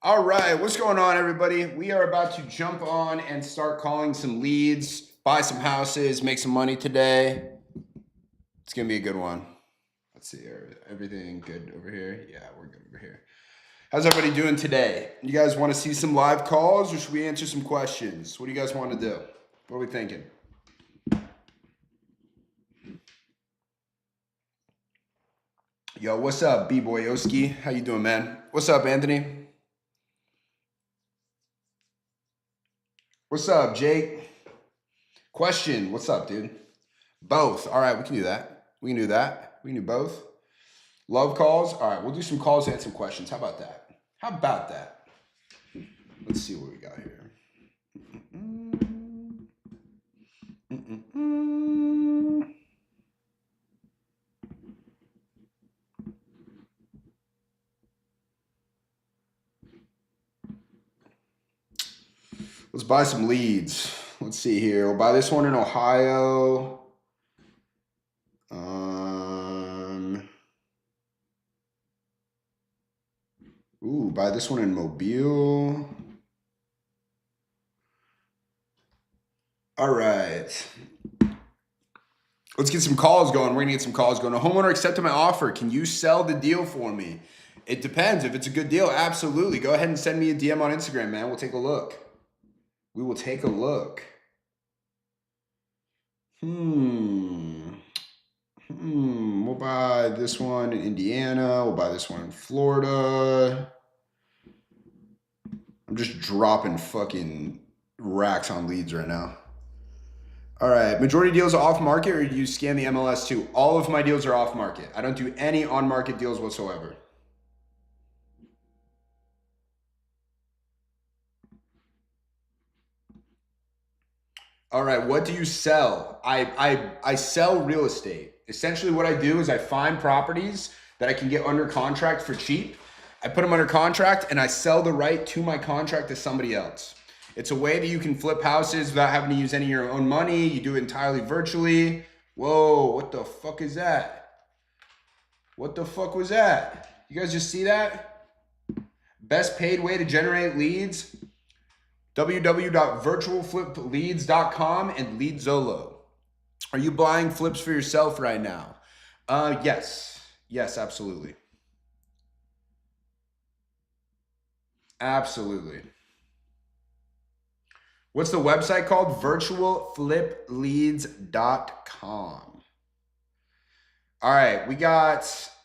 All right, what's going on, everybody? We are about to jump on and start calling some leads, buy some houses, make some money today. It's gonna be a good one. Let's see here. Everything good over here? Yeah, we're good over here. How's everybody doing today? You guys want to see some live calls, or should we answer some questions? What do you guys want to do? What are we thinking? Yo, what's up, B-Boy Oski? How you doing, man? What's up, Anthony? What's up, Jake? Question, what's up, dude? Both. All right, we can do that. We can do that. We can do both. Love calls. All right, we'll do some calls and some questions. How about that? How about that? Let's see what we got here. Let's buy some leads. Let's see here. We'll buy this one in Ohio. Buy this one in Mobile. All right. Let's get some calls going. We're gonna get some calls going. A homeowner accepted my offer. Can you sell the deal for me? It depends. If it's a good deal, absolutely. Go ahead and send me a DM on Instagram, man. We'll take a look. We will take a look. We'll buy this one in Indiana. We'll buy this one in Florida. I'm just dropping fucking racks on leads right now. All right, majority deals are off market, or do you scan the MLS too? All of my deals are off market. I don't do any on market deals whatsoever. All right, what do you sell? I sell real estate. Essentially what I do is I find properties that I can get under contract for cheap. I put them under contract and I sell the right to my contract to somebody else. It's a way that you can flip houses without having to use any of your own money. You do it entirely virtually. Whoa, what the fuck is that? What the fuck was that? You guys just see that? Best paid way to generate leads? www.virtualflipleads.com and LeadZolo. Are you buying flips for yourself right now? Yes. Yes, absolutely. Absolutely. What's the website called? Virtualflipleads.com. All right, we got some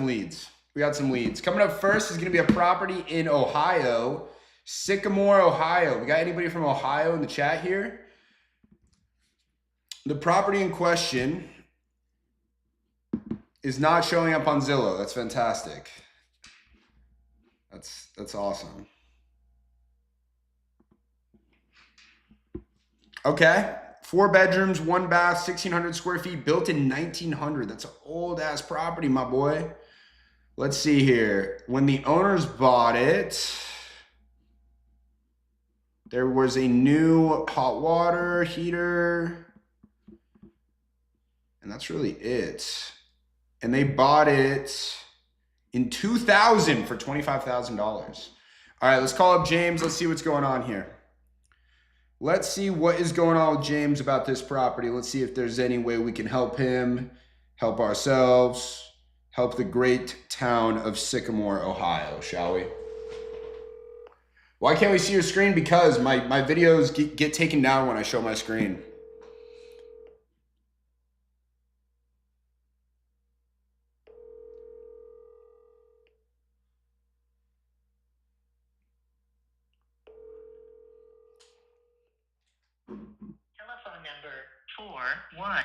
leads. We got some leads. Coming up first is going to be a property in Ohio, Sycamore, Ohio. We got anybody from Ohio in the chat here? The property in question is not showing up on Zillow. That's fantastic. That's awesome. Okay. 4 bedrooms, 1 bath, 1,600 square feet, built in 1900. That's an old ass property, my boy. Let's see here. When the owners bought it, there was a new hot water heater, and that's really it. And they bought it in 2000 for $25,000. All right, let's call up James. Let's see what's going on here. Let's see what is going on with James about this property. Let's see if there's any way we can help him, help ourselves, help the great town of Sycamore, Ohio, shall we? Why can't we see your screen? Because my videos get taken down when I show my screen. Telephone number 41.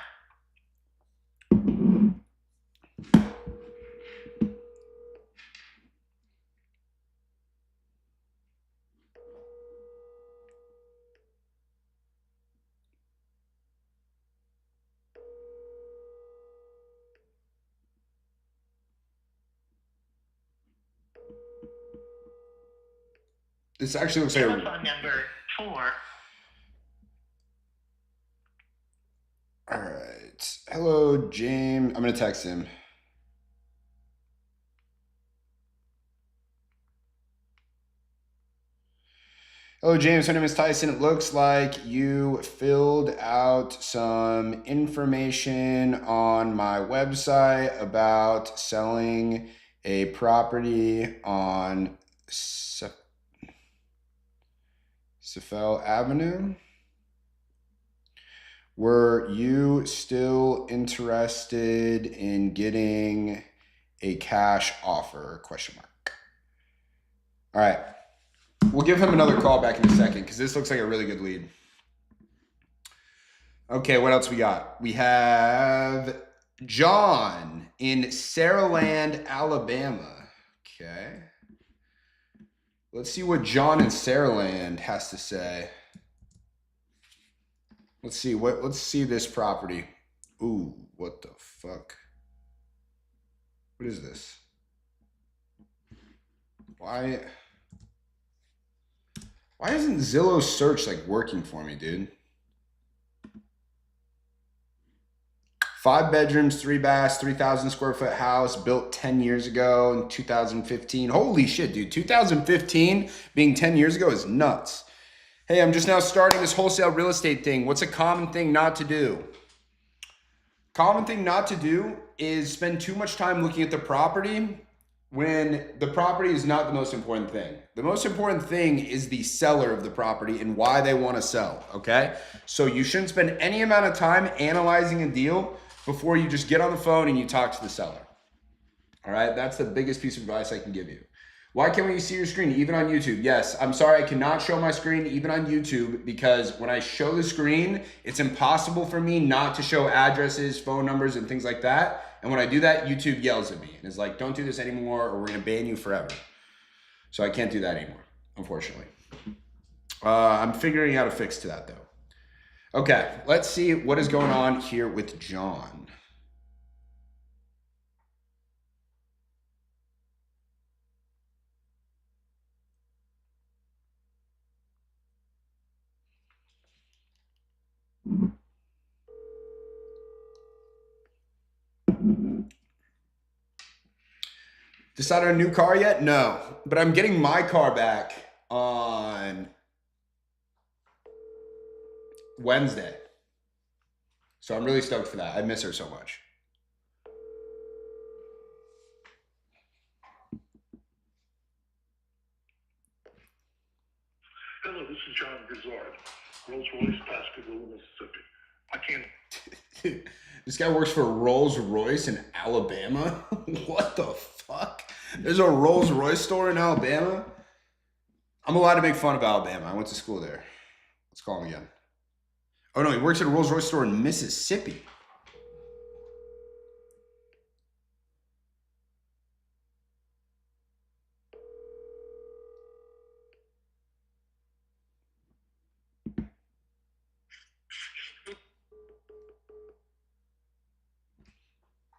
This actually looks like Telephone number 4. All right. Hello, James. I'm going to text him. Hello, James. My name is Tyson. It looks like you filled out some information on my website about selling a property on Sefel Avenue. Were you still interested in getting a cash offer? Question mark. All right. We'll give him another call back in a second because this looks like a really good lead. Okay, what else we got? We have John in Saraland, Alabama. Okay. Let's see what John in Saraland has to say. Let's see this property. Ooh, what the fuck? What is this? Why isn't Zillow search like working for me, dude? 5 bedrooms, 3 baths, 3,000 square foot house built 10 years ago in 2015. Holy shit, dude. 2015 being 10 years ago is nuts. Hey, I'm just now starting this wholesale real estate thing. What's a common thing not to do? Common thing not to do is spend too much time looking at the property when the property is not the most important thing. The most important thing is the seller of the property and why they want to sell, okay? So you shouldn't spend any amount of time analyzing a deal before you just get on the phone and you talk to the seller. All right, that's the biggest piece of advice I can give you. Why can't we see your screen even on YouTube? Yes, I'm sorry, I cannot show my screen even on YouTube because when I show the screen, it's impossible for me not to show addresses, phone numbers, and things like that. And when I do that, YouTube yells at me and is like, don't do this anymore or we're gonna ban you forever. So I can't do that anymore, unfortunately. I'm figuring out a fix to that though. Okay, let's see what is going on here with John. Decided on a new car yet? No, but I'm getting my car back on Wednesday. So I'm really stoked for that. I miss her so much. Hello, this is John Grizzard, Rolls-Royce, Pascagoula, Mississippi. I can't. This guy works for Rolls-Royce in Alabama? What the fuck? There's a Rolls-Royce store in Alabama? I'm allowed to make fun of Alabama. I went to school there. Let's call him again. Oh no, he works at a Rolls-Royce store in Mississippi.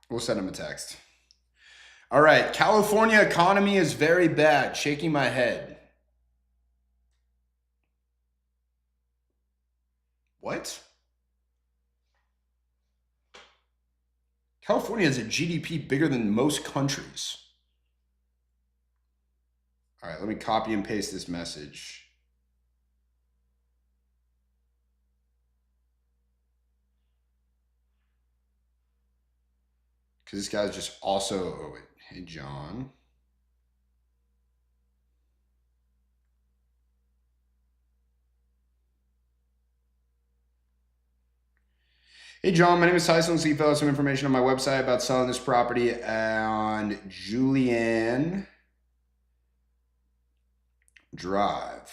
We'll send him a text. All right, California economy is very bad. Shaking my head. What? California has a GDP bigger than most countries. All right, let me copy and paste this message. Because this guy's just also, oh wait, hey John. Hey John, my name is Tyson. So you fill out some information on my website about selling this property on Julian Drive.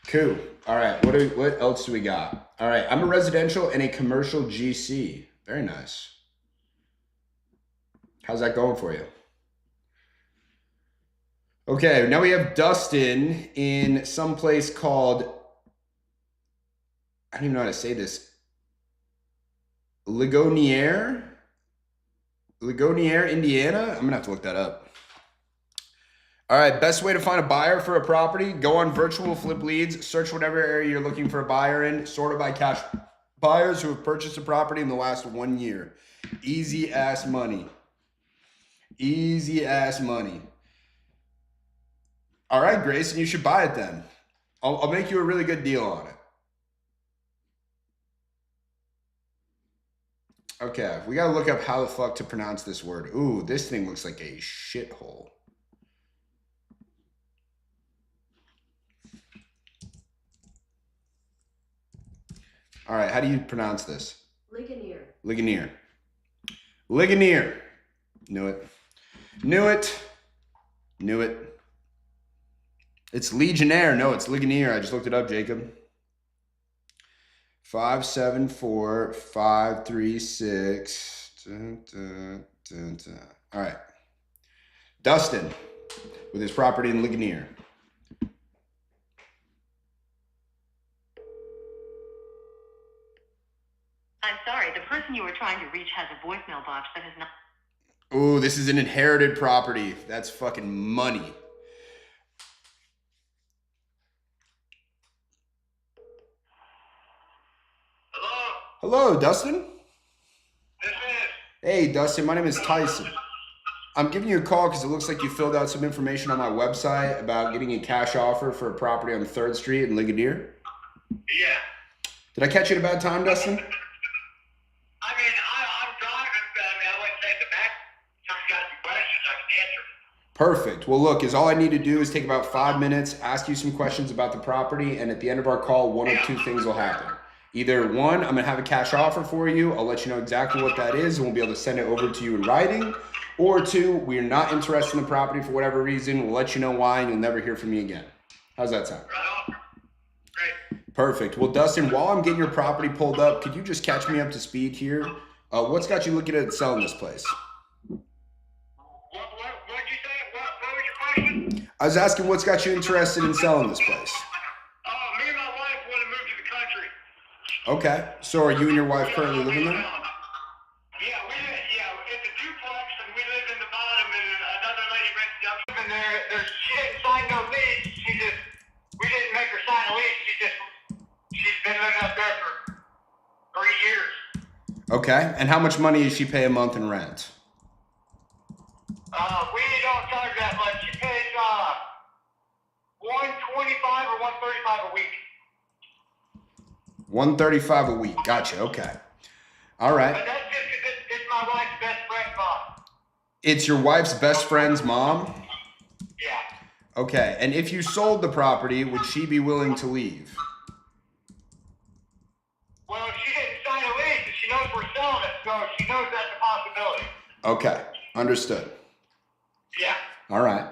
Cool. All right, what else do we got? All right, I'm a residential and a commercial GC. Very nice. How's that going for you? Okay, now we have Dustin in some place called, I don't even know how to say this, Ligonier, Indiana? I'm gonna have to look that up. All right, best way to find a buyer for a property, go on virtual flip leads, search whatever area you're looking for a buyer in, sort it by cash buyers who have purchased a property in the last 1 year. Easy ass money. Easy ass money. All right, Grayson, you should buy it then. I'll make you a really good deal on it. Okay, we gotta look up how the fuck to pronounce this word. Ooh, this thing looks like a shithole. All right, how do you pronounce this? Ligonier. Ligonier. Ligonier. Knew it. Knew it. Knew it. It's Legionnaire. No, it's Ligonier. I just looked it up, Jacob. 574-536. Dun, dun, dun, dun. All right. Dustin with his property in Ligonier. I'm sorry, the person you were trying to reach has a voicemail box that is not. Ooh, this is an inherited property. That's fucking money. Hello? Hello, Dustin. This is. Hey, Dustin, my name is Tyson. I'm giving you a call because it looks like you filled out some information on my website about getting a cash offer for a property on 3rd Street in Ligonier. Yeah. Did I catch you at a bad time, Dustin? I mean, I'm driving, but I went to take the back. If you got some questions, I can answer. Perfect. Well, look, all I need to do is take about 5 minutes, ask you some questions about the property, and at the end of our call, one of two things will happen. Either one, I'm gonna have a cash offer for you. I'll let you know exactly what that is, and we'll be able to send it over to you in writing. Or two, we're not interested in the property for whatever reason. We'll let you know why, and you'll never hear from me again. How's that sound? Right on. Great. Perfect. Well, Dustin, while I'm getting your property pulled up, could you just catch me up to speed here? What's got you looking at selling this place? What'd you say? What was your question? I was asking what's got you interested in selling this place? Me and my wife want to move to the country. Okay. So are you and your wife currently living there? Yeah, it's a duplex, and we live in the bottom, and another lady rented up in there. She didn't sign no lease. We didn't make her sign a lease. She's been living up there for 3 years. Okay. And how much money does she pay a month in rent? We don't charge that much. She pays $125 or $135 a week. $135 a week. Gotcha. Okay. All right. But that's just 'cause it's my wife's best friend, Mom. It's your wife's best friend's mom? Yeah. Okay. And if you sold the property, would she be willing to leave? Well, she didn't sign a lease, and she knows we're selling it, so she knows that's a possibility. Okay. Understood. Yeah. All right.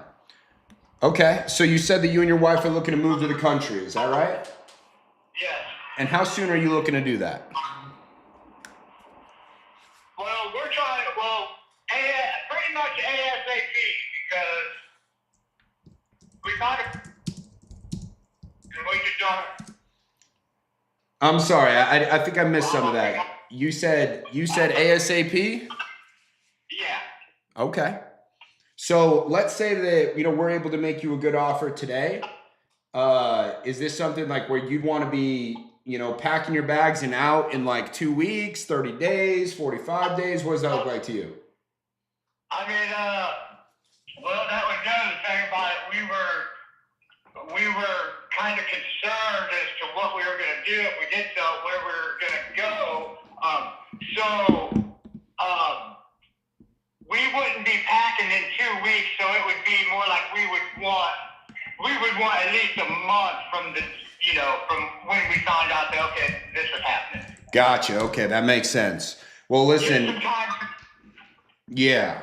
Okay. So you said that you and your wife are looking to move to the country. Is that right? Yes. And how soon are you looking to do that? Well, we're trying, pretty much ASAP, because we found it, and we just don't. I'm sorry. I think I missed some of that. You said ASAP? Yeah. Okay. So let's say that, we're able to make you a good offer today. Is this something like where you'd want to be, packing your bags and out in like 2 weeks, 30 days, 45 days? What does that look like to you? I mean, well, that was the other thing about it. We were kind of concerned as to what we were going to do if we did sell, where we were going to go. We wouldn't be packing in 2 weeks, so it would be more like we would want at least a month from from when we found out that, okay, this is happening. Gotcha. Okay. That makes sense. Well, listen. Yeah.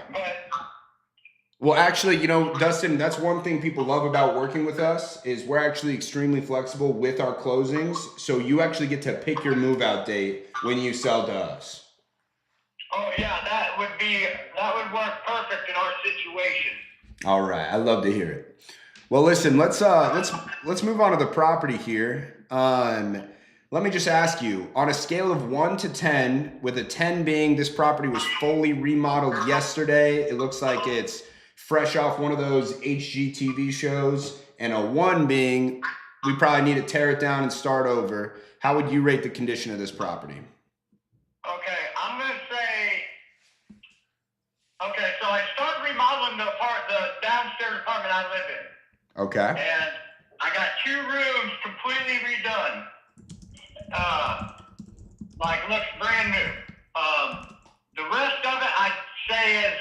Well, actually, Dustin, that's one thing people love about working with us is we're actually extremely flexible with our closings. So you actually get to pick your move out date when you sell to us. Oh yeah, that would work perfect in our situation. All right. I love to hear it. Well, listen, let's move on to the property here. Let me just ask you, on a scale of 1 to 10, with a 10 being this property was fully remodeled yesterday, it looks like it's fresh off one of those HGTV shows, and a 1 being we probably need to tear it down and start over, how would you rate the condition of this property? Okay, I'm gonna say. Okay, so I started remodeling the downstairs apartment I live in, Okay. and I got 2 rooms completely redone. Like looks brand new. The rest of it I'd say is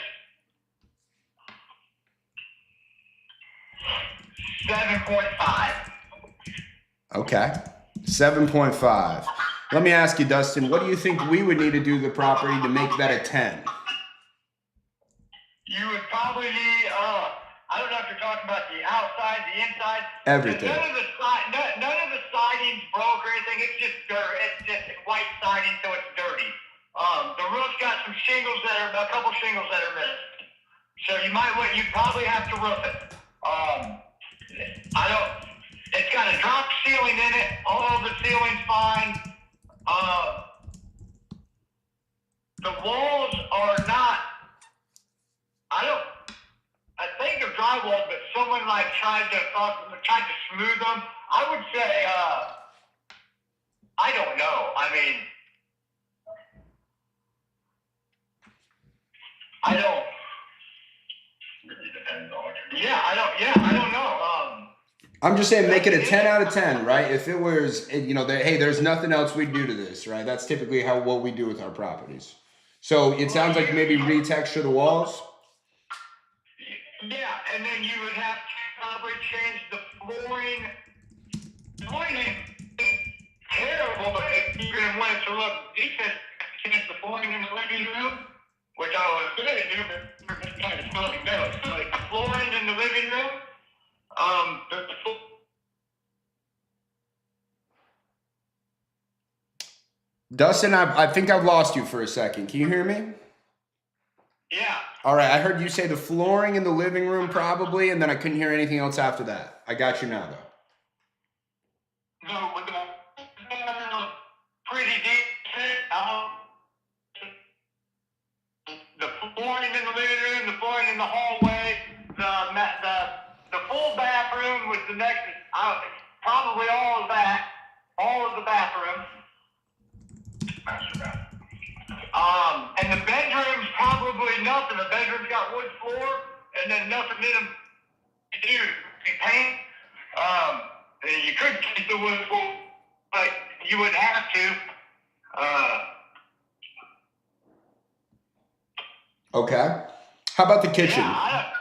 7.5. Okay. 7.5. Let me ask you, Dustin, what do you think we would need to do to the property to make that a 10? You would probably need, I don't know if you're talking about the outside, the inside. Everything. None of the siding's broke or anything. It's just dirt. It's just white siding, so it's dirty. The roof's got some shingles a couple shingles that are missing. So you probably have to roof it. It's got a drop ceiling in it. All of the ceiling's fine. The walls are not, I think they're drywall, but someone like tried to smooth them. I would say, I don't know. I mean, I don't. I don't know. I'm just saying make it a 10 out of 10, right? If it was, hey, there's nothing else we do to this, right? That's typically what we do with our properties. So it sounds like maybe retexture the walls. Yeah, and then you would have to probably change the flooring. The flooring is terrible, but if you're going to want it to look decent, change the flooring in the living room, which I was going to do, but we're just kind of smelling down. So like the flooring in the living room, Dustin, I think I've lost you for a second. Can you hear me? Yeah. All right, I heard you say the flooring in the living room probably, and then I couldn't hear anything else after that. I got you now, though. No, with the pretty decent. The flooring in the living room, the flooring in the hallway, the full bathroom was the next. Probably all of the bathrooms. Master bathroom. And the bedrooms, probably nothing. The bedrooms got wood floor, and then nothing in them to do. Paint. You could keep the wood floor, but you wouldn't have to. Okay. How about the kitchen? Yeah,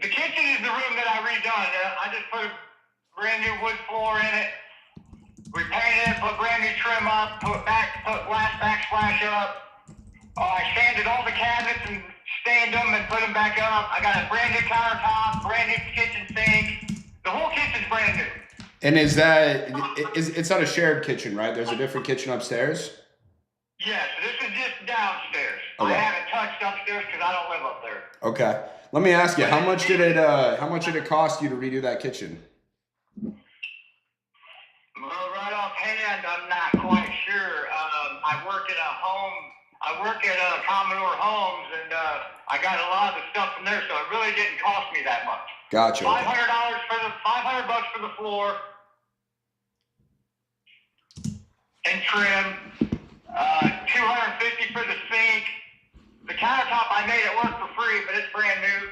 the kitchen is the room that I redone. I just put a brand new wood floor in it. We painted it, put brand new trim up, put glass backsplash up. I sanded all the cabinets and stained them and put them back up. I got a brand new countertop, brand new kitchen sink. The whole kitchen's brand new. And it's not a shared kitchen, right? There's a different kitchen upstairs? Yes, this is just downstairs. Okay. I haven't touched upstairs because I don't live up there. Okay. Let me ask you, how much did it cost you to redo that kitchen? Well, right offhand, I'm not quite sure. I work at Commodore Homes, and I got a lot of the stuff from there, so it really didn't cost me that much. Gotcha. $500 for the floor and trim. $250 for the sink. The countertop I made it work for free, but it's brand new.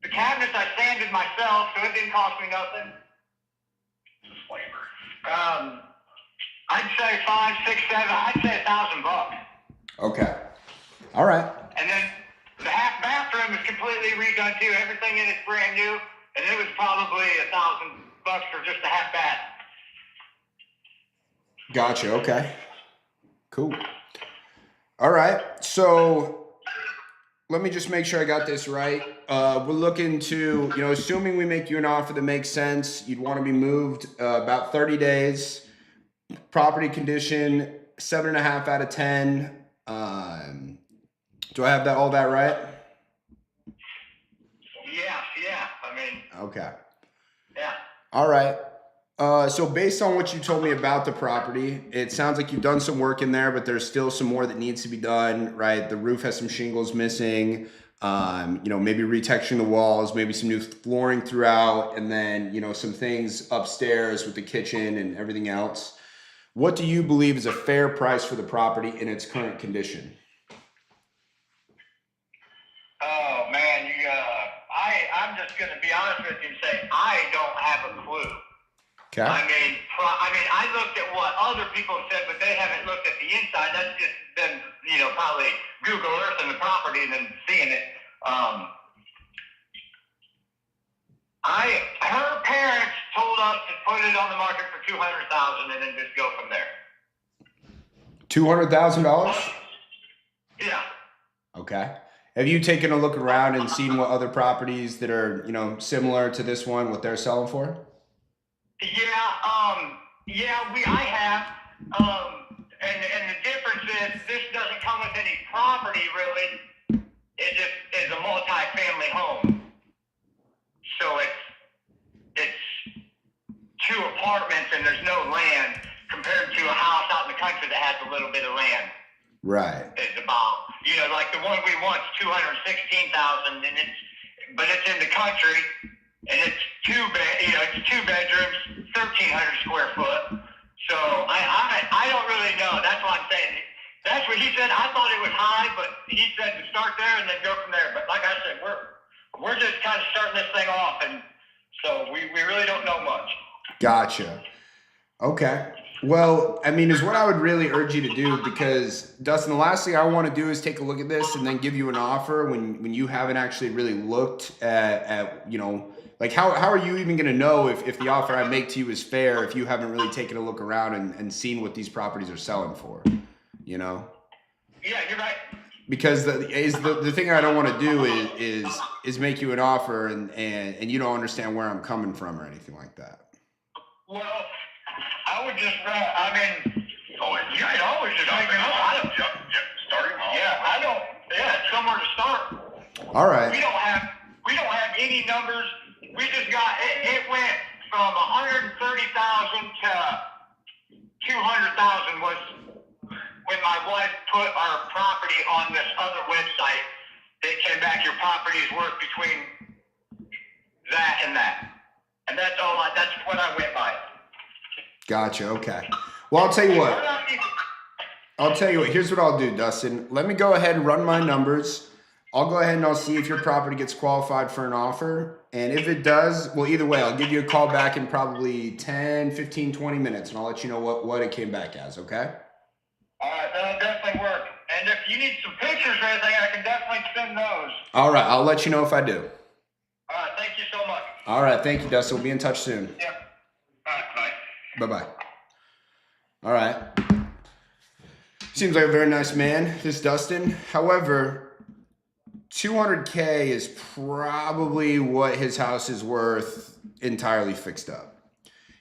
The cabinets I sanded myself, so it didn't cost me nothing. It's a flavor. I'd say 5, 6, 7. I'd say $1,000. Okay. All right. And then the half bathroom is completely redone too. Everything in it's brand new, and it was probably $1,000 for just a half bath. Gotcha. Okay. Cool. All right. So let me just make sure I got this right. We're looking to, assuming we make you an offer that makes sense, you'd want to be moved about 30 days. Property condition 7.5 out of 10. Do I have all that right? Yeah. I mean. Okay. Yeah. All right. So based on what you told me about the property, it sounds like you've done some work in there, but there's still some more that needs to be done, right? The roof has some shingles missing. You know, maybe retexturing the walls, maybe some new flooring throughout, and then, you know, some things upstairs with the kitchen and everything else. What do you believe is a fair price for the property in its current condition? Oh man, I'm just gonna be honest with you and say I don't have a clue. Okay. I mean, I looked at what other people said, but they haven't looked at the inside. That's just them, you know, probably Google Earthing the property and then seeing it. Her parents told us to put it on the market for $200,000 and then just go from there. $200,000? Yeah. Okay. Have you taken a look around and seen what other properties that are, you know, similar to this one, what they're selling for? I have. And the difference is this doesn't come with any property really. It just is a multi-family home. So it's two apartments and there's no land compared to a house out in the country that has a little bit of land. Right. It's about, you know, like the one we want is $216,000 and it's in the country and it's two bedrooms, 1,300 square foot. So I don't really know. That's what I'm saying. That's what he said. I thought it was high, but he said to start there and then go from there. But like I said, we're just kind of starting this thing off, and so we really don't know much. Gotcha. Okay. Well, I mean, is what I would really urge you to do, because Dustin, the last thing I want to do is take a look at this and then give you an offer when you haven't actually really looked at you know, like how are you even going to know if the offer I make to you is fair if you haven't really taken a look around and seen what these properties are selling for, you know? Yeah, you're right. Because the thing I don't want to do is make you an offer and you don't understand where I'm coming from or anything like that. Well, I would just, you guys always just make an offer. Starting off. Somewhere to start. All right. We don't have any numbers. We just got it went from 130,000 to 200,000 was when my wife put our property on this other website. It came back, your property is worth between that and that. And that's what I went by. Gotcha. Okay. Well, I'll tell you what. Here's what I'll do, Dustin. Let me go ahead and run my numbers. I'll go ahead and I'll see if your property gets qualified for an offer. And if it does, well, either way, I'll give you a call back in probably 10, 15, 20 minutes, and I'll let you know what it came back as, okay? All right, that'll definitely work. And if you need some pictures or anything, I can definitely send those. All right, I'll let you know if I do. All right, thank you so much. All right, thank you, Dustin. We'll be in touch soon. Yep. All right, bye. Bye-bye. All right. Seems like a very nice man, this Dustin. However, $200K is probably what his house is worth entirely fixed up.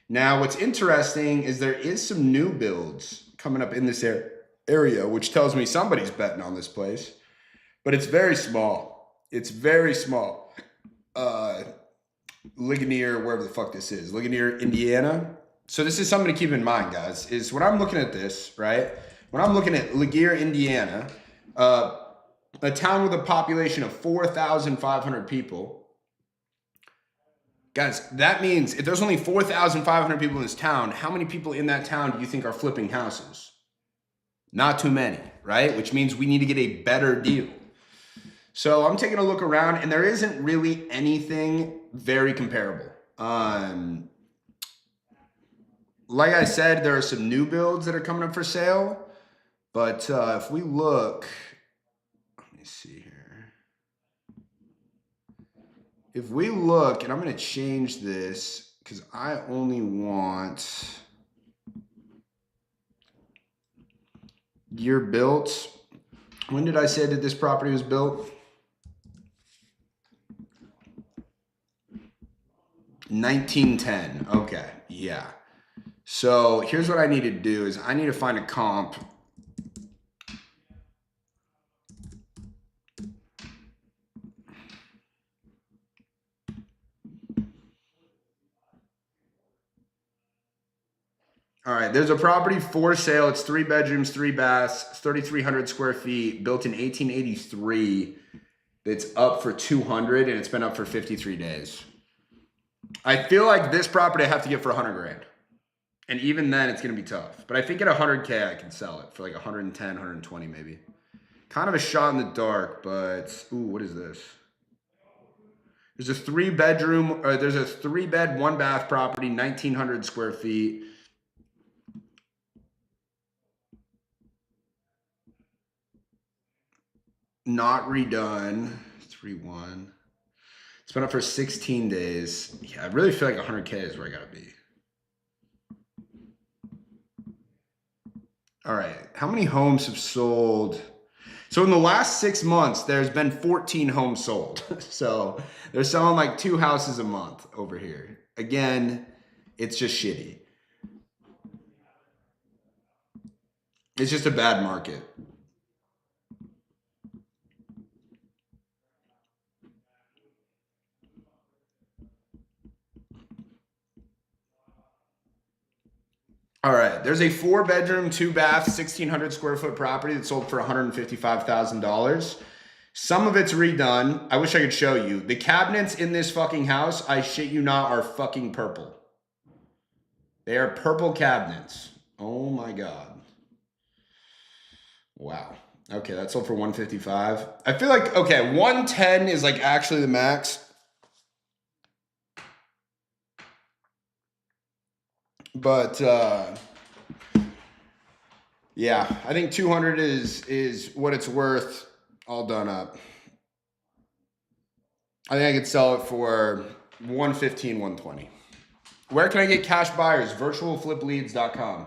Now, what's interesting is there is some new builds coming up in this area, which tells me somebody's betting on this place, but it's very small. It's very small. Ligonier, wherever the fuck this is, Ligonier, Indiana. So this is something to keep in mind, guys, is when I'm looking at this, right? When I'm looking at Ligonier, Indiana, a town with a population of 4,500 people. Guys, that means if there's only 4,500 people in this town, how many people in that town do you think are flipping houses? Not too many, right? Which means we need to get a better deal. So I'm taking a look around and there isn't really anything very comparable. Like I said, there are some new builds that are coming up for sale, but if we look, let me see here. If we look, and I'm going to change this because I only want year built. When did I say that this property was built? 1910. Okay, yeah. So here's what I need to do is I need to find a comp. All right, there's a property for sale. It's 3 bedrooms, 3 baths, 3,300 square feet, built in 1883. that's up for 200 and it's been up for 53 days. I feel like this property I have to get for 100 grand. And even then it's going to be tough. But I think at 100K I can sell it for like 110, 120 maybe. Kind of a shot in the dark, but ooh, what is this? There's a 3-bedroom, or there's a 3-bed, 1-bath property, 1,900 square feet. Not redone. 3-1. It's been up for 16 days. Yeah, I really feel like 100K is where I gotta be. All right, how many homes have sold? So in the last 6 months, there's been 14 homes sold. So they're selling like 2 houses a month over here. Again, it's just shitty. It's just a bad market. All right, there's a 4-bedroom, 2-bath, 1,600 square foot property that sold for $155,000. Some of it's redone. I wish I could show you. The cabinets in this fucking house, I shit you not, are fucking purple. They are purple cabinets. Oh my God. Wow. Okay, that sold for 155. I feel like, okay, 110 is like actually the max. But yeah, I think 200 is what it's worth, all done up. I think I could sell it for 115, 120. Where can I get cash buyers? Virtualflipleads.com.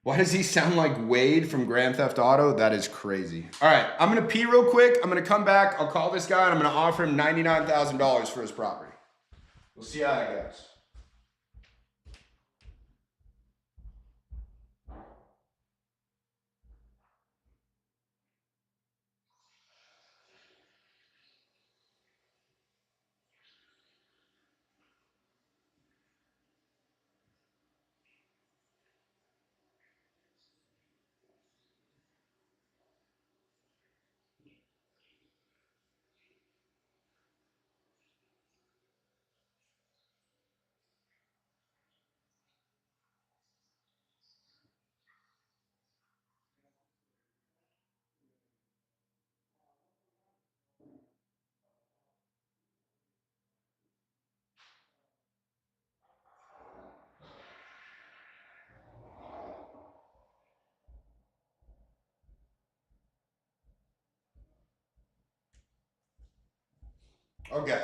Why does he sound like Wade from Grand Theft Auto? That is crazy. All right, I'm gonna pee real quick. I'm gonna come back. I'll call this guy and I'm gonna offer him $99,000 for his property. We'll see how that goes. Okay.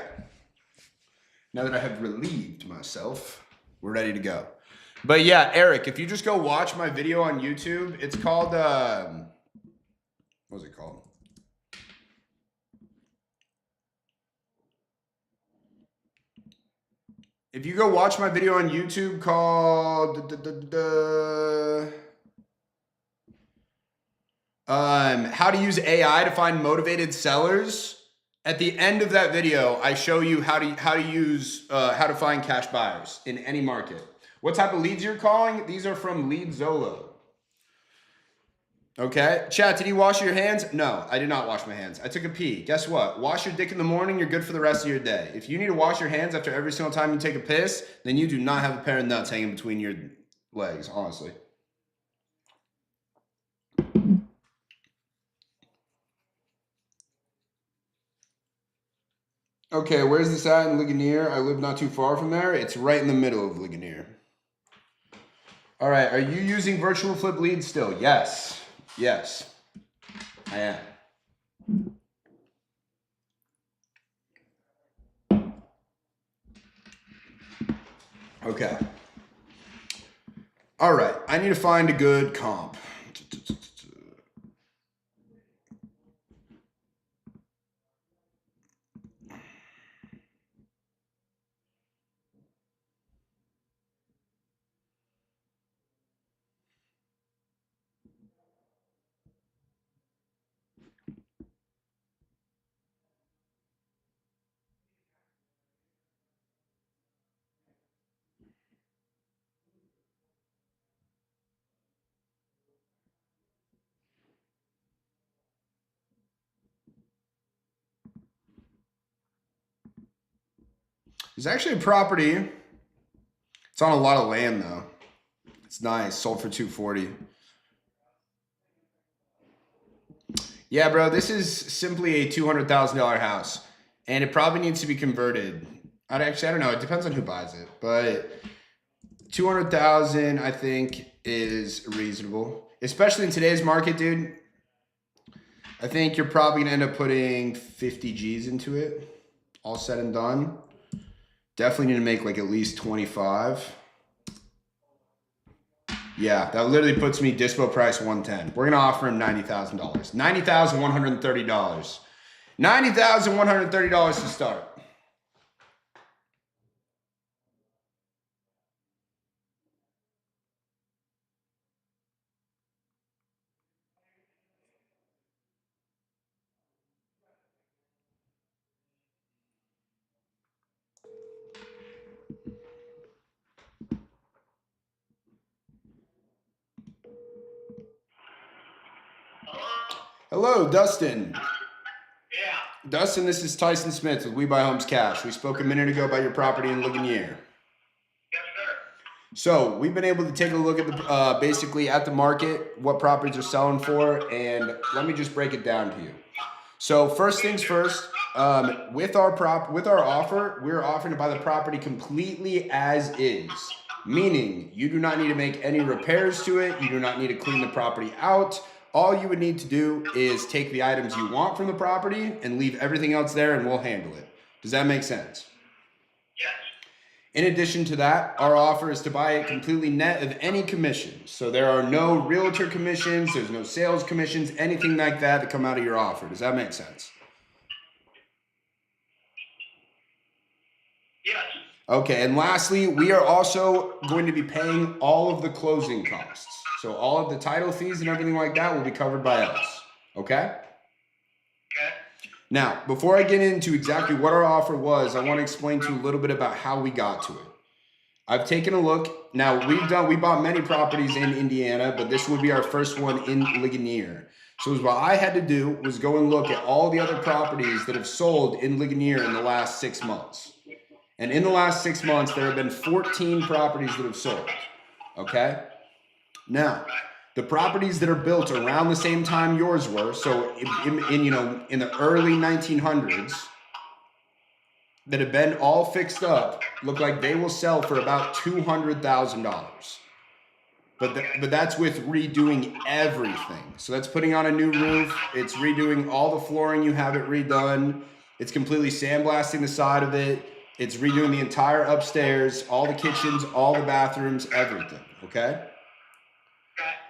Now that I have relieved myself, we're ready to go. But yeah, Eric, if you just go watch my video on YouTube, it's called, what was it called? If you go watch my video on YouTube called, how to use AI to find motivated sellers. At the end of that video, I show you how to find cash buyers in any market. What type of leads you're calling? These are from LeadZolo. Okay, chat, did you wash your hands? No, I did not wash my hands. I took a pee. Guess what? Wash your dick in the morning, you're good for the rest of your day. If you need to wash your hands after every single time you take a piss, then you do not have a pair of nuts hanging between your legs, honestly. Okay, where's this at in Ligonier? I live not too far from there. It's right in the middle of Ligonier. All right, are you using Virtual Flip Leads still? Yes. Yes, I am. Okay. All right, I need to find a good comp. There's actually a property. It's on a lot of land though. It's nice. Sold for 240. Yeah, bro. This is simply a $200,000 house, and it probably needs to be converted. I don't know. It depends on who buys it, but 200,000 I think is reasonable, especially in today's market, dude. I think you're probably gonna end up putting 50 G's into it, all said and done. Definitely need to make like at least 25. Yeah, that literally puts me dispo price 110. We're gonna offer him $90,000. $90,130. $90,130 to start. Hello, Dustin. Yeah. Dustin, this is Tyson Smith with We Buy Homes Cash. We spoke a minute ago about your property in Ligonier. Yes, sir. So we've been able to take a look at the basically at the market, what properties are selling for, and let me just break it down to you. So first things first, with our offer, we're offering to buy the property completely as is, meaning you do not need to make any repairs to it. You do not need to clean the property out. All you would need to do is take the items you want from the property and leave everything else there, and we'll handle it. Does that make sense? Yes. In addition to that, our offer is to buy it completely net of any commissions. So there are no realtor commissions, there's no sales commissions, anything like that come out of your offer. Does that make sense? Yes. Okay, and lastly, we are also going to be paying all of the closing costs. So all of the title fees and everything like that will be covered by us. Okay? Okay. Now, before I get into exactly what our offer was, I want to explain to you a little bit about how we got to it. I've taken a look. Now, we bought many properties in Indiana, but this would be our first one in Ligonier. So what I had to do was go and look at all the other properties that have sold in Ligonier in the last 6 months. And in the last 6 months, there have been 14 properties that have sold. Okay? Now, the properties that are built around the same time yours were, so in the early 1900s, that have been all fixed up, look like they will sell for about $200,000. But that's with redoing everything. So that's putting on a new roof. It's redoing all the flooring. You have it redone. It's completely sandblasting the side of it. It's redoing the entire upstairs, all the kitchens, all the bathrooms, everything. Okay?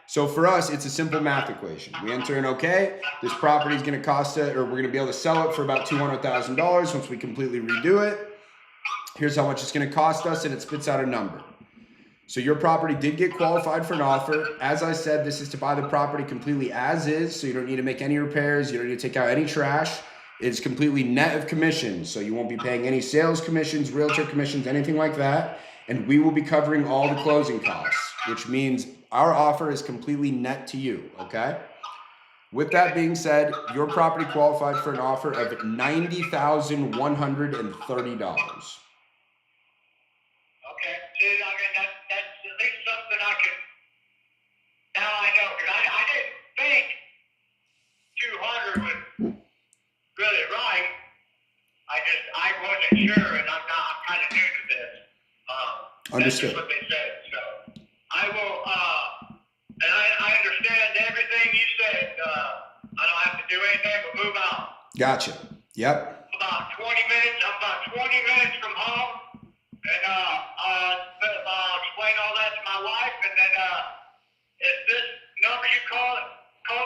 So for us, it's a simple math equation. We enter in, okay, this property is going to cost us, or we're going to be able to sell it for about $200,000 once we completely redo it. Here's how much it's going to cost us, and it spits out a number. So your property did get qualified for an offer. As I said, this is to buy the property completely as is, so you don't need to make any repairs. You don't need to take out any trash. It's completely net of commissions, so you won't be paying any sales commissions, realtor commissions, anything like that. And we will be covering all the closing costs, which means our offer is completely net to you, okay? With that being said, your property qualified for an offer of $90,130. Okay. See, I mean, that's at least something I can. Now I know, because I didn't think 200 was really right. I wasn't sure, and I'm kind of new to this. Understood. That's just what they said. So I will, and I understand everything you said. I don't have to do anything but move out. Gotcha. Yep. About 20 minutes. I'm about 20 minutes from home, and I'll explain all that to my wife, and then is this number you called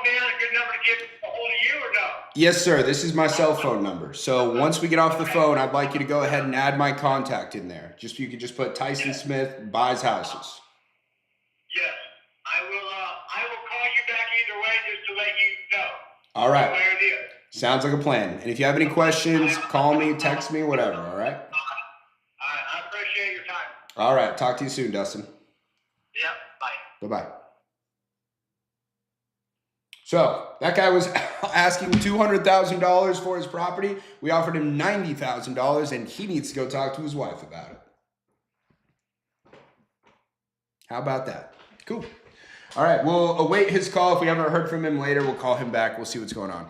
me on a good number to get a hold of you or no? Yes, sir. This is my cell phone number. So once we get off the phone, I'd like you to go ahead and add my contact in there. You could just put Tyson Smith buys houses. Yes. I will call you back either way just to let you know. All right. One way or the other. Sounds like a plan. And if you have any questions, call me, text me, whatever. All right. I appreciate your time. All right. Talk to you soon, Dustin. Yep. Bye. Bye-bye. So that guy was asking $200,000 for his property. We offered him $90,000, and he needs to go talk to his wife about it. How about that? Cool. All right, we'll await his call. If we haven't heard from him later, we'll call him back. We'll see what's going on.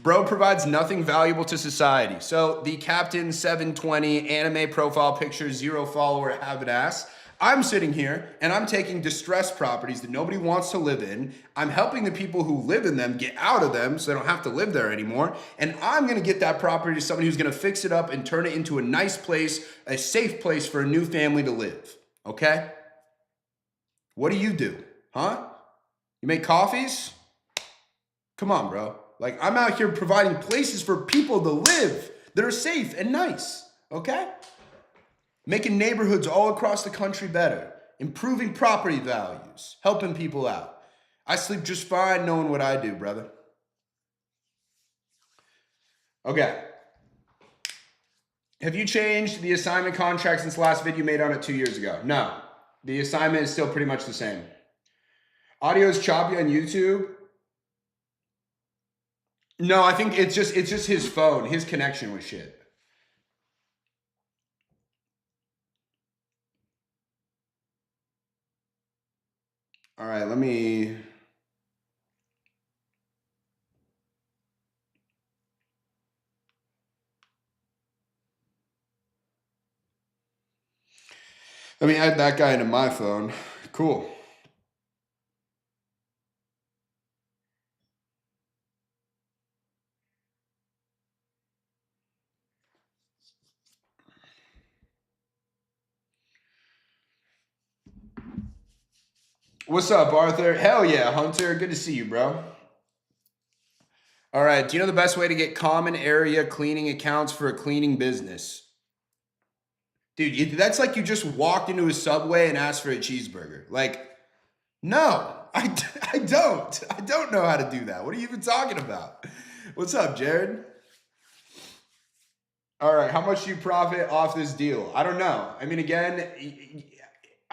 Bro provides nothing valuable to society. So the Captain 720 anime profile picture, 0 follower, have an ass. I'm sitting here and I'm taking distressed properties that nobody wants to live in. I'm helping the people who live in them get out of them so they don't have to live there anymore. And I'm going to get that property to somebody who's going to fix it up and turn it into a nice place, a safe place for a new family to live. Okay? What do? Huh? You make coffees? Come on, bro. Like, I'm out here providing places for people to live that are safe and nice. Okay? Making neighborhoods all across the country better, improving property values, helping people out. I sleep just fine knowing what I do, brother. Okay. Have you changed the assignment contract since the last video you made on it 2 years ago? No. The assignment is still pretty much the same. Audio is choppy on YouTube. No, I think it's just his phone. His connection was shit. All right, let me add that guy into my phone. Cool. What's up, Arthur? Hell yeah, Hunter. Good to see you, bro. All right, do you know the best way to get common area cleaning accounts for a cleaning business? Dude, that's like you just walked into a Subway and asked for a cheeseburger. Like, no, I don't. I don't know how to do that. What are you even talking about? What's up, Jared? All right, how much do you profit off this deal? I don't know. I mean, again,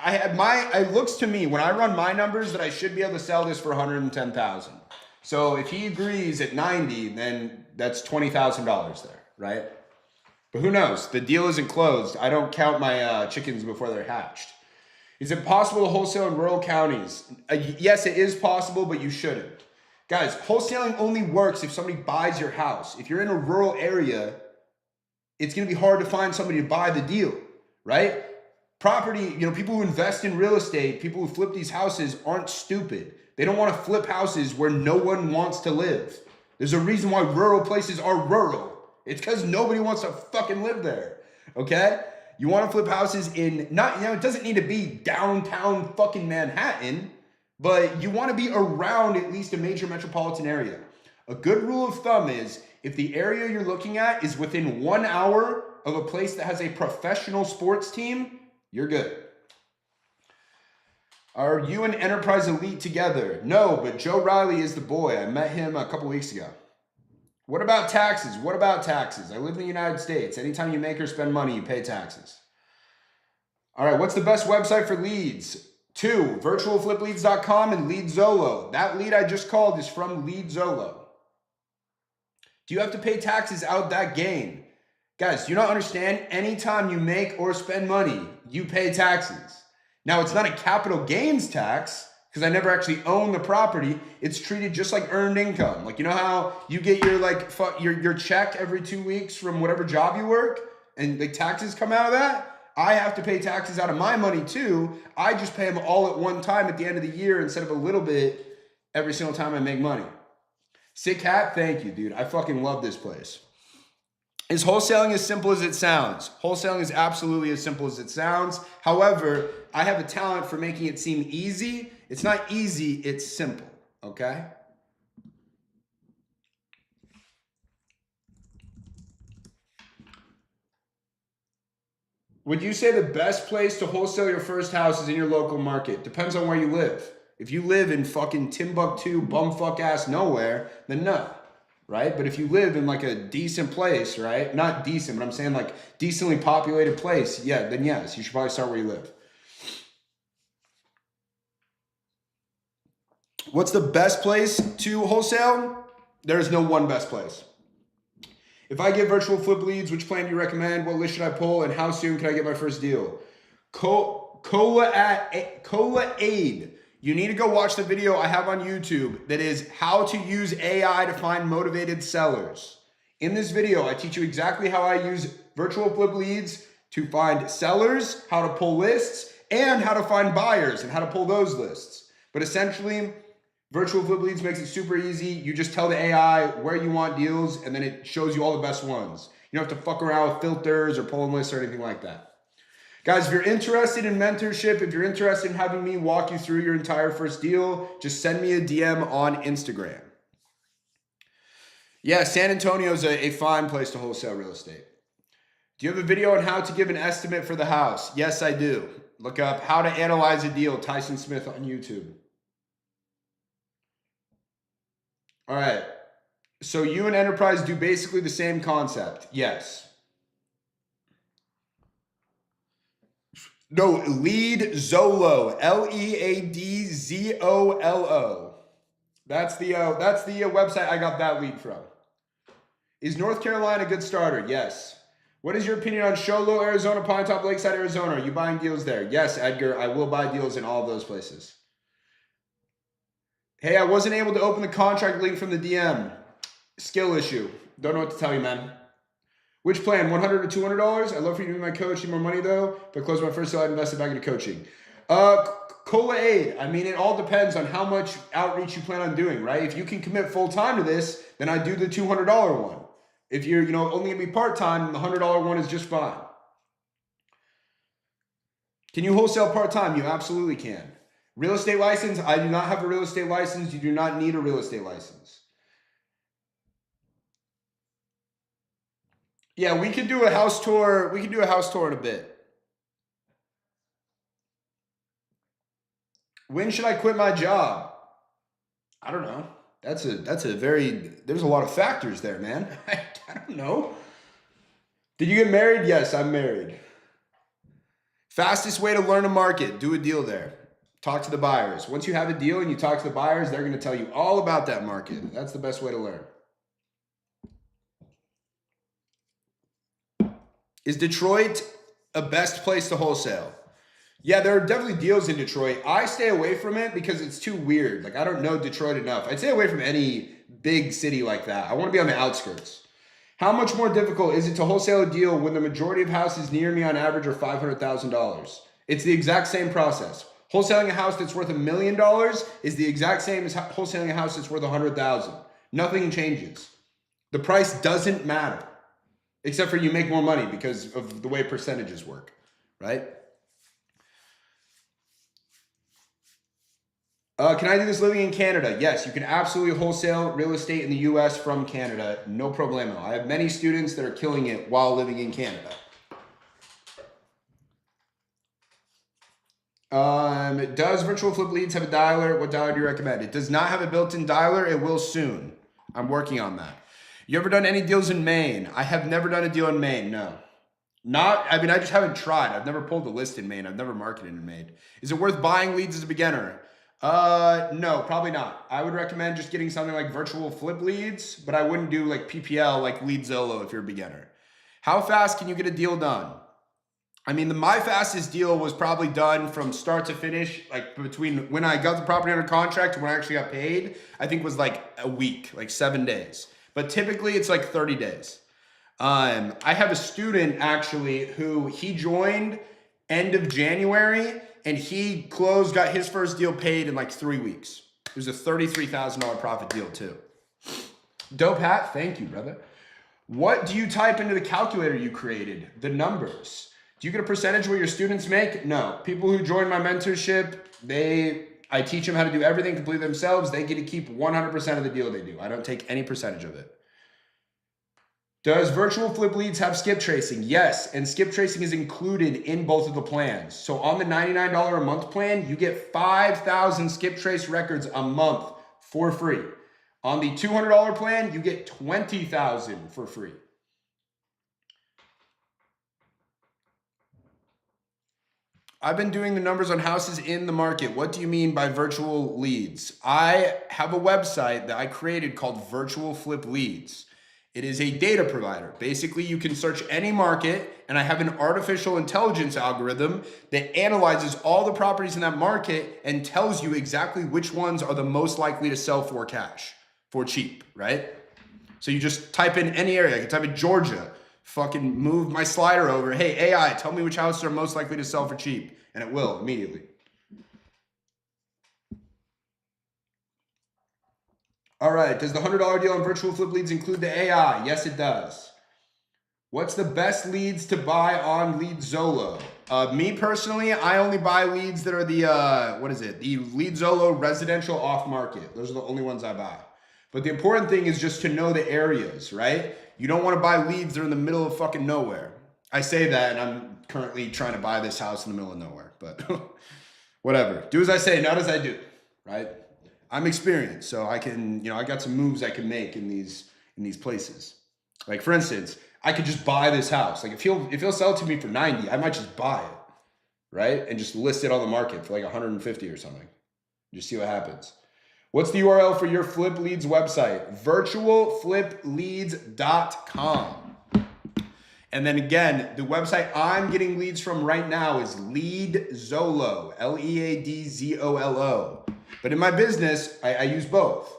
it looks to me when I run my numbers that I should be able to sell this for 110,000. So if he agrees at 90, then that's $20,000 there, right? But who knows? The deal isn't closed. I don't count my chickens before they're hatched. Is it possible to wholesale in rural counties? Yes, it is possible, but you shouldn't. Guys, wholesaling only works if somebody buys your house. If you're in a rural area, it's going to be hard to find somebody to buy the deal, right? Property, people who invest in real estate, people who flip these houses aren't stupid. They don't want to flip houses where no one wants to live. There's a reason why rural places are rural. It's because nobody wants to fucking live there, okay? You want to flip houses in, it doesn't need to be downtown fucking Manhattan, but you want to be around at least a major metropolitan area. A good rule of thumb is if the area you're looking at is within 1 hour of a place that has a professional sports team, you're good. Are you and Enterprise Elite together? No, but Joe Riley is the boy. I met him a couple weeks ago. What about taxes? I live in the United States. Anytime you make or spend money, you pay taxes. All right, what's the best website for leads? 2, virtualflipleads.com and LeadZolo. That lead I just called is from LeadZolo. Do you have to pay taxes out that gain? Guys, do you not understand? Anytime you make or spend money, you pay taxes. Now, it's not a capital gains tax because I never actually own the property. It's treated just like earned income. Like, you know how you get your check every 2 weeks from whatever job you work and the taxes come out of that? I have to pay taxes out of my money too. I just pay them all at one time at the end of the year instead of a little bit every single time I make money. Sick hat, thank you, dude. I fucking love this place. Is wholesaling as simple as it sounds? Wholesaling is absolutely as simple as it sounds. However, I have a talent for making it seem easy. It's not easy, it's simple, okay? Would you say the best place to wholesale your first house is in your local market? Depends on where you live. If you live in fucking Timbuktu, bumfuck ass nowhere, then no. Right? But if you live in like a decent place, right? Not decent, but I'm saying like decently populated place, yeah, then yes, you should probably start where you live. What's the best place to wholesale? There is no one best place. If I get virtual flip leads, which plan do you recommend? What list should I pull? And how soon can I get my first deal? Cola Aid. You need to go watch the video I have on YouTube that is how to use AI to find motivated sellers. In this video, I teach you exactly how I use virtual flip leads to find sellers, how to pull lists, and how to find buyers and how to pull those lists. But essentially, virtual flip leads makes it super easy. You just tell the AI where you want deals, and then it shows you all the best ones. You don't have to fuck around with filters or pulling lists or anything like that. Guys, if you're interested in mentorship, if you're interested in having me walk you through your entire first deal, just send me a DM on Instagram. Yeah, San Antonio is a fine place to wholesale real estate. Do you have a video on how to give an estimate for the house? Yes, I do. Look up how to analyze a deal, Tyson Smith on YouTube. All right. So you and Enterprise do basically the same concept. Yes. No, LeadZolo, LeadZolo. That's the website I got that lead from. Is North Carolina a good starter? Yes. What is your opinion on Show Low, Arizona, Pine Top, Lakeside, Arizona? Are you buying deals there? Yes, Edgar, I will buy deals in all of those places. Hey, I wasn't able to open the contract link from the DM. Skill issue. Don't know what to tell you, man. Which plan? $100 to $200? I'd love for you to be my coach. Need more money though. If I close my first sale, I'd invest it back into coaching. Cola Aid. I mean, it all depends on how much outreach you plan on doing, right? If you can commit full time to this, then I do the $200 one. If you're, only gonna be part time, the $100 one is just fine. Can you wholesale part time? You absolutely can. Real estate license? I do not have a real estate license. You do not need a real estate license. Yeah, we could do a house tour. We could do a house tour in a bit. When should I quit my job? I don't know. That's a very, there's a lot of factors there, man. I don't know. Did you get married? Yes, I'm married. Fastest way to learn a market, do a deal there. Talk to the buyers. Once you have a deal and you talk to the buyers, they're going to tell you all about that market. That's the best way to learn. Is Detroit a best place to wholesale? Yeah, there are definitely deals in Detroit. I stay away from it because it's too weird. Like, I don't know Detroit enough. I'd stay away from any big city like that. I want to be on the outskirts. How much more difficult is it to wholesale a deal when the majority of houses near me on average are $500,000? It's the exact same process. Wholesaling a house that's worth $1 million is the exact same as wholesaling a house that's worth $100,000. Nothing changes. The price doesn't matter, except for you make more money because of the way percentages work, right? Can I do this living in Canada? Yes, you can absolutely wholesale real estate in the US from Canada. No problemo. I have many students that are killing it while living in Canada. Does Virtual Flip Leads have a dialer? What dialer do you recommend? It does not have a built-in dialer. It will soon. I'm working on that. You ever done any deals in Maine? I have never done a deal in Maine, no. I just haven't tried. I've never pulled a list in Maine. I've never marketed in Maine. Is it worth buying leads as a beginner? No, probably not. I would recommend just getting something like Virtual Flip Leads, but I wouldn't do like PPL, like LeadZolo if you're a beginner. How fast can you get a deal done? I mean, my fastest deal was probably done from start to finish, like between when I got the property under contract and when I actually got paid, I think was like a week, like 7 days. But typically it's like 30 days. I have a student actually who he joined end of January and he got his first deal paid in like 3 weeks. It was a $33,000 profit deal too. Dope hat. Thank you, brother. What do you type into the calculator you created? The numbers. Do you get a percentage of what your students make? No. People who join my mentorship, I teach them how to do everything completely themselves. They get to keep 100% of the deal they do. I don't take any percentage of it. Does Virtual Flip Leads have skip tracing? Yes, and skip tracing is included in both of the plans. So on the $99 a month plan, you get 5,000 skip trace records a month for free. On the $200 plan, you get 20,000 for free. I've been doing the numbers on houses in the market. What do you mean by virtual leads? I have a website that I created called Virtual Flip Leads. It is a data provider. Basically, you can search any market, and I have an artificial intelligence algorithm that analyzes all the properties in that market and tells you exactly which ones are the most likely to sell for cash, for cheap, right? So you just type in any area. I can type in Georgia, fucking move my slider over. Hey, AI, tell me which houses are most likely to sell for cheap. And it will immediately. All right, does the $100 deal on virtual flip leads include the AI? Yes, it does. What's the best leads to buy on LeadZolo? Me personally, I only buy leads that are the, the LeadZolo residential off market. Those are the only ones I buy. But the important thing is just to know the areas, right? You don't want to buy leads that are in the middle of fucking nowhere. I say that, and I'm currently trying to buy this house in the middle of nowhere, but whatever. Do as I say, not as I do, right? I'm experienced, so I can, I got some moves I can make in these places. Like for instance, I could just buy this house. Like if he'll sell it to me for 90, I might just buy it, right? And just list it on the market for like 150 or something. Just see what happens. What's the URL for your Flip Leads website? virtualflipleads.com. And then again, the website I'm getting leads from right now is LeadZolo, LeadZolo. But in my business, I use both.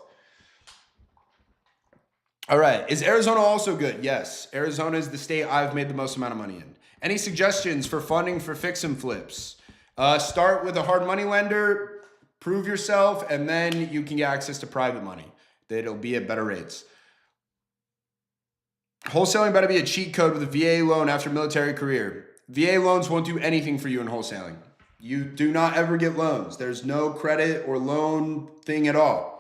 All right, is Arizona also good? Yes, Arizona is the state I've made the most amount of money in. Any suggestions for funding for fix and flips? Start with a hard money lender, prove yourself, and then you can get access to private money. It'll be at better rates. Wholesaling better be a cheat code with a VA loan after military career. VA loans won't do anything for you in wholesaling. You do not ever get loans. There's no credit or loan thing at all.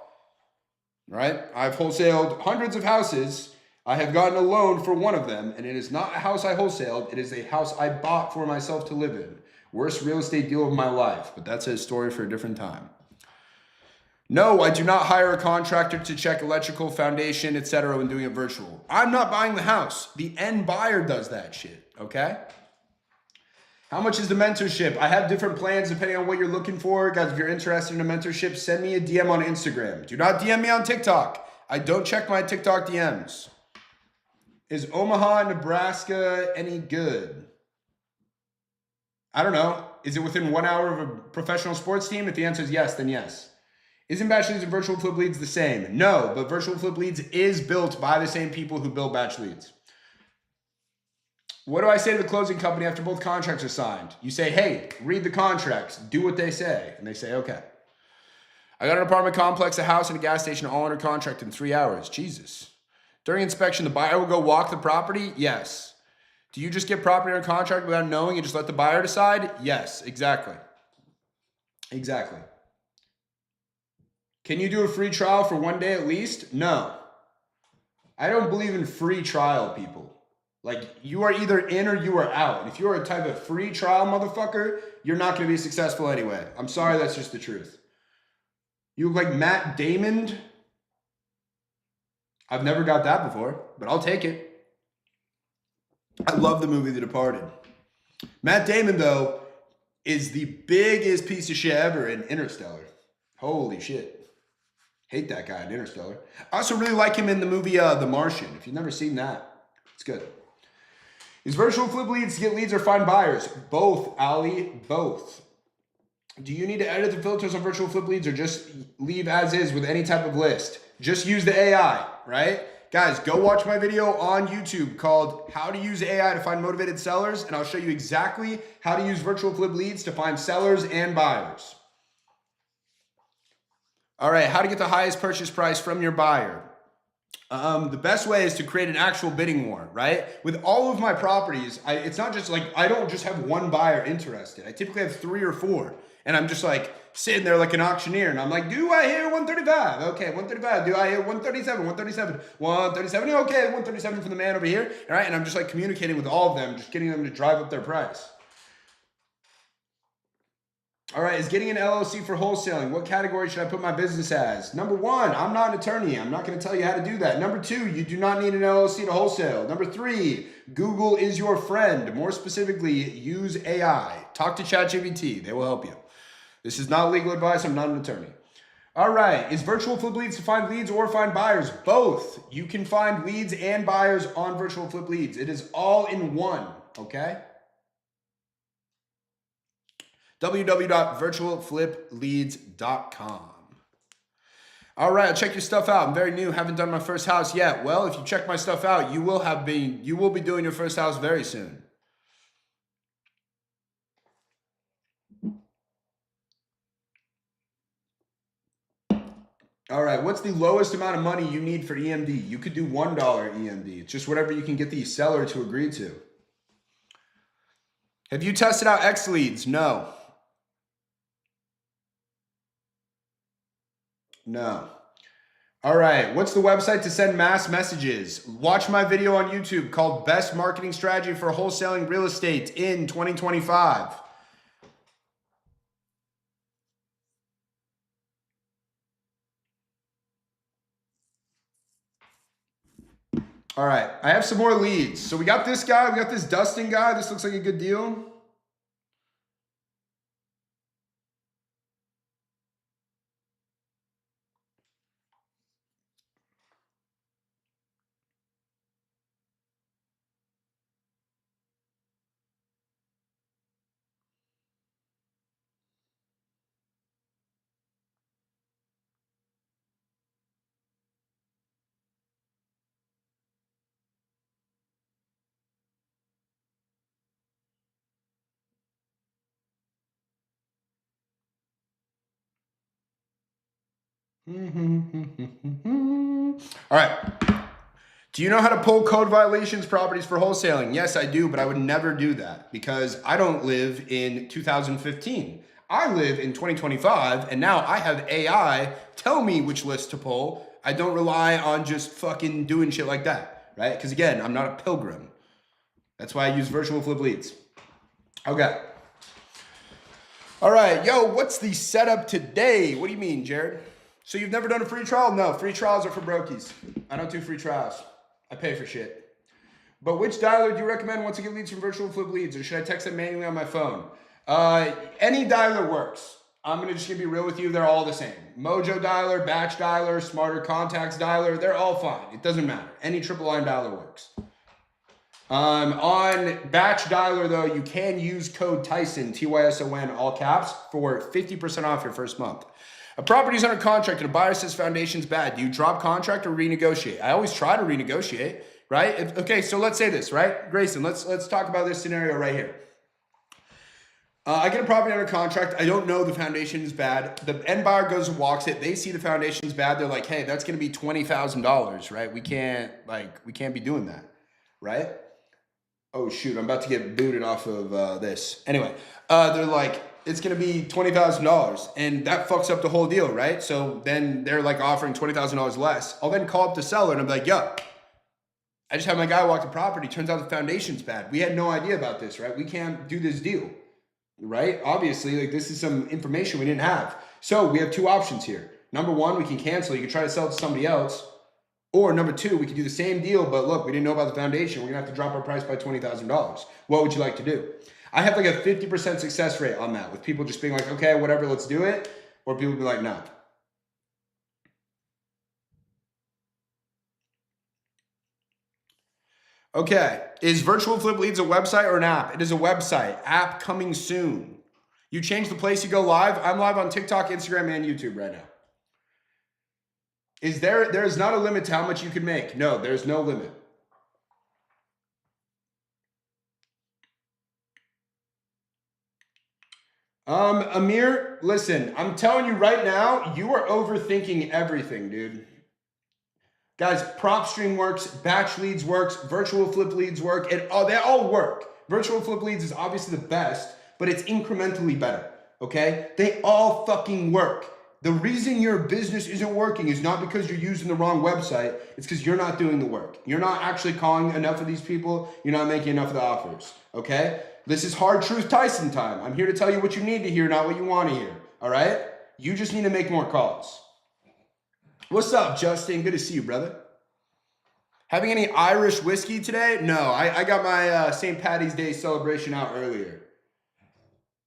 Right? I've wholesaled hundreds of houses. I have gotten a loan for one of them, and it is not a house I wholesaled. It is a house I bought for myself to live in. Worst real estate deal of my life, but that's a story for a different time. No, I do not hire a contractor to check electrical, foundation, etc. when doing it virtual. I'm not buying the house. The end buyer does that shit, okay? How much is the mentorship? I have different plans depending on what you're looking for. Guys, if you're interested in a mentorship, send me a DM on Instagram. Do not DM me on TikTok. I don't check my TikTok DMs. Is Omaha, Nebraska any good? I don't know. Is it within 1 hour of a professional sports team? If the answer is yes, then yes. Isn't Batch Leads and Virtual Flip Leads the same? No, but Virtual Flip Leads is built by the same people who build Batch Leads. What do I say to the closing company after both contracts are signed? You say, hey, read the contracts, do what they say. And they say, okay. I got an apartment complex, a house, and a gas station all under contract in 3 hours. Jesus. During inspection, the buyer will go walk the property? Yes. Do you just get property under contract without knowing and just let the buyer decide? Yes, exactly. Exactly. Can you do a free trial for 1 day at least? No. I don't believe in free trial, people. Like, you are either in or you are out. And if you are a type of free trial motherfucker, you're not going to be successful anyway. I'm sorry, that's just the truth. You look like Matt Damon. I've never got that before, but I'll take it. I love the movie The Departed. Matt Damon, though, is the biggest piece of shit ever in Interstellar. Holy shit. Hate that guy in Interstellar. I also really like him in the movie The Martian. If you've never seen that, it's good. Is Virtual Flip Leads to get leads or find buyers? Both, Ali, both. Do you need to edit the filters on Virtual Flip Leads or just leave as is with any type of list? Just use the AI, right? Guys, go watch my video on YouTube called How to Use AI to Find Motivated Sellers, and I'll show you exactly how to use Virtual Flip Leads to find sellers and buyers. All right, how to get the highest purchase price from your buyer. The best way is to create an actual bidding war, right? With all of my properties, it's not just like, I don't just have one buyer interested. I typically have 3 or 4. And I'm just like sitting there like an auctioneer. And I'm like, do I hear 135? Okay, 135. Do I hear 137? 137. 137. Okay, 137 for the man over here. All right, and I'm just like communicating with all of them, just getting them to drive up their price. All right, is getting an LLC for wholesaling. What category should I put my business as? Number one, I'm not an attorney. I'm not going to tell you how to do that. Number two, you do not need an LLC to wholesale. Number three, Google is your friend. More specifically, use AI. Talk to ChatGPT. They will help you. This is not legal advice. I'm not an attorney. All right, is Virtual Flip Leads to find leads or find buyers? Both. You can find leads and buyers on Virtual Flip Leads. It is all in one, okay? www.virtualflipleads.com. All right, I'll check your stuff out. I'm very new, haven't done my first house yet. Well, if you check my stuff out, you will be doing your first house very soon. All right, what's the lowest amount of money you need for EMD? You could do $1 EMD. It's just whatever you can get the seller to agree to. Have you tested out X Leads? No. No. All right, what's the website to send mass messages? Watch my video on YouTube called Best Marketing Strategy for Wholesaling Real Estate in 2025. All right, I have some more leads. So we got this guy, we got this Dustin guy. This looks like a good deal. All right. Do you know how to pull code violations properties for wholesaling? Yes, I do, but I would never do that because I don't live in 2015. I live in 2025, and now I have AI tell me which list to pull. I don't rely on just fucking doing shit like that, right? Because again, I'm not a pilgrim. That's why I use Virtual Flip Leads. Okay. All right, yo, what's the setup today? What do you mean, Jared? So you've never done a free trial? No, free trials are for brokies. I don't do free trials. I pay for shit. But which dialer do you recommend once I get leads from Virtual Flip Leads, or should I text them manually on my phone? Any dialer works. I'm just gonna be real with you. They're all the same. Mojo dialer, batch dialer, smarter contacts dialer, they're all fine. It doesn't matter. Any triple line dialer works. On batch dialer though, you can use code Tyson, TYSON, all caps, for 50% off your first month. A property's under contract and a buyer says foundation's bad. Do you drop contract or renegotiate? I always try to renegotiate, right? Okay, so let's say this, right? Grayson, let's talk about this scenario right here. I get a property under contract. I don't know the foundation is bad. The end buyer goes and walks it. They see the foundation's bad. They're like, hey, that's going to be $20,000, right? We can't be doing that, right? Oh shoot, I'm about to get booted off of this. Anyway, they're like, it's going to be $20,000 and that fucks up the whole deal, right? So then they're like offering $20,000 less. I'll then call up the seller and I'm like, yo, I just had my guy walk the property. Turns out the foundation's bad. We had no idea about this, right? We can't do this deal, right? Obviously, like this is some information we didn't have. So we have two options here. Number one, we can cancel. You can try to sell it to somebody else. Or number two, we can do the same deal, but look, we didn't know about the foundation. We're gonna have to drop our price by $20,000. What would you like to do? I have like a 50% success rate on that with people just being like, okay, whatever, let's do it. Or people be like, no. Okay, is Virtual Flip Leads a website or an app? It is a website, app coming soon. You change the place you go live. I'm live on TikTok, Instagram, and YouTube right now. There is not a limit to how much you can make. No, there's no limit. Amir, listen, I'm telling you right now, you are overthinking everything, dude. Guys, prop stream works, batch leads works, virtual flip leads work. They all work. Virtual flip leads is obviously the best, but it's incrementally better, okay? They all fucking work. The reason your business isn't working is not because you're using the wrong website. It's because you're not doing the work. You're not actually calling enough of these people. You're not making enough of the offers, okay? This is Hard Truth Tyson time. I'm here to tell you what you need to hear, not what you want to hear. All right? You just need to make more calls. What's up, Justin? Good to see you, brother. Having any Irish whiskey today? No, I got my St. Paddy's Day celebration out earlier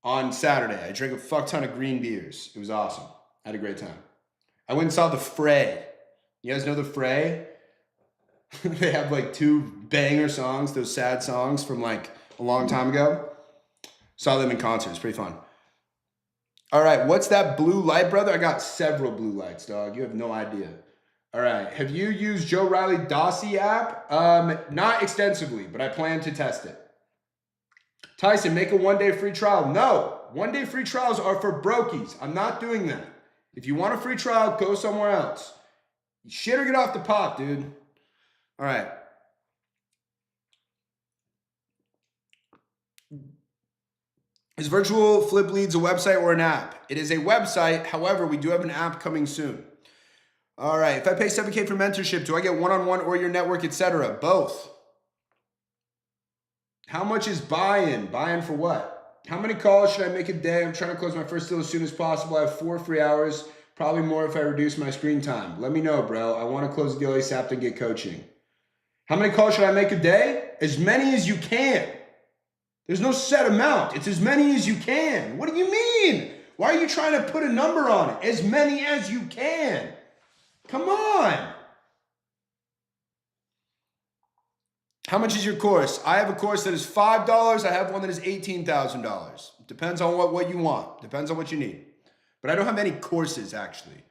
on Saturday. I drank a fuck ton of green beers. It was awesome. I had a great time. I went and saw The Fray. You guys know The Fray? They have like 2 banger songs, those sad songs from like a long time ago. Saw them in concert. It's pretty fun. All right, what's that blue light, brother? I got several blue lights, dog. You have no idea. All right, have you used Joe Riley Dossie app? Not extensively, but I plan to test it. Tyson, make a 1-day free trial. No, 1-day free trials are for brokies. I'm not doing that. If you want a free trial, go somewhere else. Shit or get off the pot, dude. All right. Is Virtual Flip Leads a website or an app? It is a website. However, we do have an app coming soon. All right. If I pay $7K for mentorship, do I get one-on-one or your network, etc.? Both. How much is buy-in? Buy-in for what? How many calls should I make a day? I'm trying to close my first deal as soon as possible. I have 4 free hours, probably more if I reduce my screen time. Let me know, bro. I want to close the deal ASAP to get coaching. How many calls should I make a day? As many as you can. There's no set amount. It's as many as you can. What do you mean? Why are you trying to put a number on it? As many as you can. Come on. How much is your course? I have a course that is $5. I have one that is $18,000. Depends on what you want. Depends on what you need. But I don't have any courses, actually.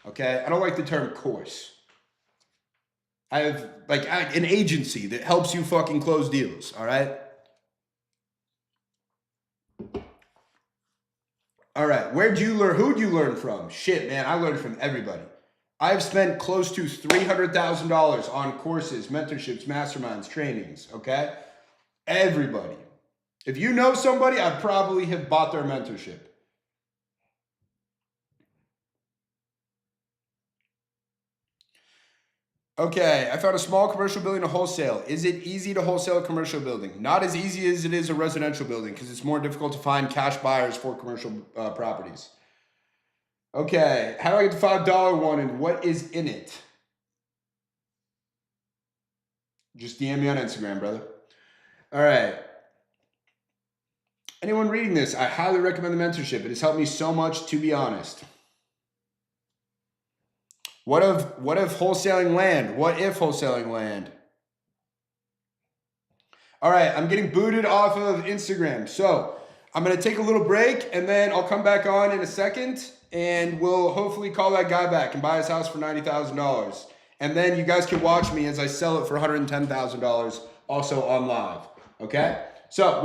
Okay? I don't like the term course. I have like an agency that helps you fucking close deals, all right? All right, where'd you learn? Who'd you learn from? Shit, man, I learned from everybody. I've spent close to $300,000 on courses, mentorships, masterminds, trainings, okay? Everybody. If you know somebody, I probably have bought their mentorship. Okay, I found a small commercial building to wholesale. Is it easy to wholesale a commercial building? Not as easy as it is a residential building because it's more difficult to find cash buyers for commercial properties. Okay, how do I get the $5 one and what is in it? Just DM me on Instagram, brother. All right. Anyone reading this, I highly recommend the mentorship. It has helped me so much, to be honest. What if wholesaling land? What if wholesaling land? All right, I'm getting booted off of Instagram. So I'm going to take a little break and then I'll come back on in a second and we'll hopefully call that guy back and buy his house for $90,000. And then you guys can watch me as I sell it for $110,000 also on live. Okay? So